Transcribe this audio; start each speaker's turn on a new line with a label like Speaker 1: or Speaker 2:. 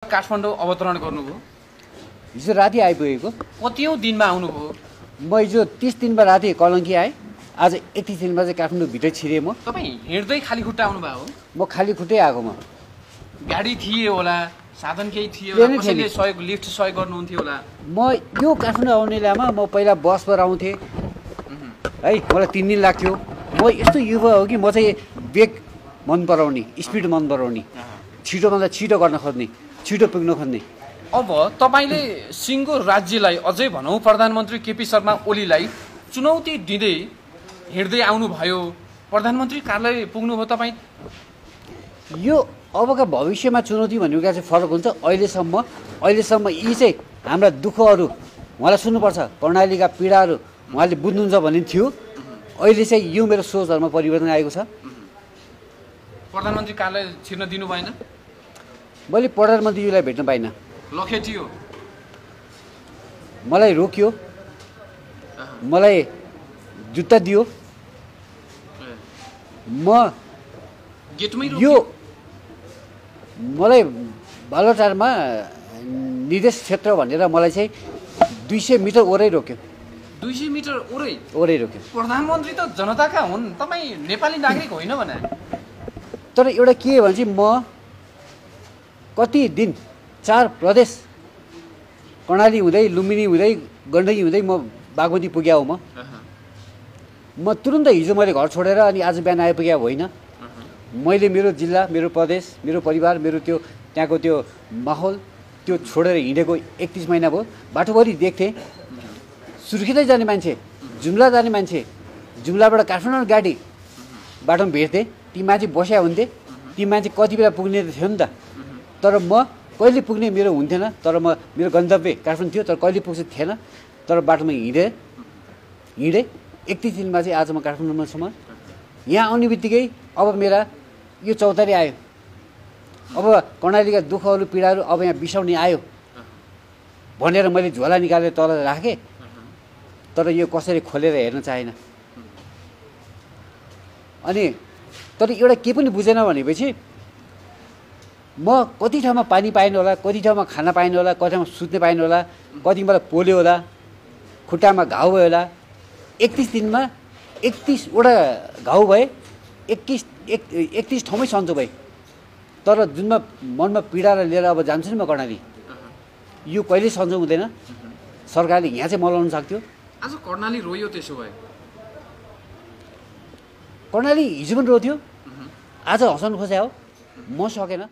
Speaker 1: काठमाडौँ अवतरण गर्नुभयो?
Speaker 2: हिजो राति आइपुगेको।
Speaker 1: कतिौं दिनमा आउनुभयो?
Speaker 2: म हिजो 30 दिनमा राति कलङ्की आएँ, आज 31 दिनमा चाहिँ काठमाडौँ भित्रै छिरेँ। म
Speaker 1: तपाईँ हिँड्दै खाली खुट्टा आउनुभयो हो?
Speaker 2: म खाली खुट्टै आएको। म
Speaker 1: गाडी थिए होला, साधन केही थिए होला, कसैले सहयोग लिफ्ट सहयोग गर्नुहुन्थ्यो होला?
Speaker 2: म यो काठमाडौँ आउने बेलामा म पहिला बसबाट आउँथेँ है, मलाई 3 दिन लाग्थ्यो। म यस्तो युवा हो कि म चाहिँ वेग मन पराउने, स्पिड मन पराउने, छिटोभन्दा छिटो गर्न खोज्ने, छिटो पुग्न खोज्ने।
Speaker 1: अब तपाईँले सिङ्गो राज्यलाई, अझै भनौँ प्रधानमन्त्री केपी शर्मा ओलीलाई चुनौती दिँदै हिँड्दै आउनुभयो, प्रधानमन्त्री कार्यालय पुग्नुभयो तपाईँ।
Speaker 2: यो अबका भविष्यमा चुनौती भनेको चाहिँ फरक हुन्छ। अहिलेसम्म यी चाहिँ हाम्रा दुःखहरू उहाँलाई सुन्नुपर्छ, कर्णालीका पीडाहरू उहाँले बुझ्नुहुन्छ भन्ने थियो। अहिले चाहिँ यो मेरो सोचहरूमा परिवर्तन आएको छ।
Speaker 1: प्रधानमन्त्री कार्यालय छिर्न दिनु भएन?
Speaker 2: मैले प्रधानमन्त्रीलाई भेट्न पाइनँ।
Speaker 1: लखेटियो,
Speaker 2: मलाई रोक्यो, मलाई जुत्ता दियो। म
Speaker 1: गेटमै
Speaker 2: यो मलाई बालुवाटारमा निर्देश क्षेत्र भनेर मलाई चाहिँ 200 मिटर ओरै रोक्यो।
Speaker 1: 200 मिटर
Speaker 2: ओरै रोक्यो।
Speaker 1: प्रधानमन्त्री त जनताका हुन्, तपाईँ नेपाली नागरिक होइन भने?
Speaker 2: तर एउटा के भने चाहिँ म कति दिन 4 प्रदेश कर्णाली हुँदै, लुम्बिनी हुँदै, गण्डकी हुँदै म बागमती पुग्या हो। म तुरुन्त हिजो मैले घर छोडेर अनि आज बिहान आइपुग्या होइन। मैले मेरो जिल्ला, मेरो प्रदेश, मेरो परिवार, मेरो त्यो त्यहाँको त्यो माहौल त्यो छोडेर हिँडेको 31 महिना भयो। बाटोभरि देख्थेँ सुर्खेतै जाने मान्छे, जुम्ला जाने मान्छे, जुम्लाबाट काठमाडौँ गाडी बाटोमा भेट्थेँ। ती मान्छे बस्या हुन्थे, ती मान्छे कति बेला पुग्ने थियो नि त। तर म कहिले पुग्ने मेरो हुन्थेन। तर मेरो गन्तव्य काठमाडौँ थियो, तर कहिले पुग्छ थिएन। तर बाटोमा हिँडेँ 31 दिनमा चाहिँ आज म काठमाडौँमासम्म। यहाँ आउने बित्तिकै अब मेरा यो चौतारी आयो। अब कर्णालीका दुःखहरू पीडाहरू अब यहाँ बिसाउने आयो भनेर मैले झोला निकालेर तल राखेँ। तर यो कसरी खोलेर हेर्न चाहेन। अनि तर एउटा के पनि बुझेन भनेपछि म कति ठाउँमा पानी पाएन होला, कति ठाउँमा खाना पाएन होला, कति ठाउँमा सुत्ने पाएन होला, कति मलाई पोल्यो होला, खुट्टामा घाउ भयो होला। 31 दिनमा 31वटा घाउ भए, 31 ठाउँमै सन्चो भए। तर जुनमा मनमा पीडा लिएर अब जान्छु नि म कर्णाली, यो कहिल्यै सन्चो हुँदैन। सरकारले यहाँ चाहिँ मलाउन सक्थ्यो।
Speaker 1: आज कर्णाली रोयो, त्यसो भए
Speaker 2: कर्णाली हिजो पनि रोथ्यो, आज हँसाउनु खोज्या हो। म सकेन।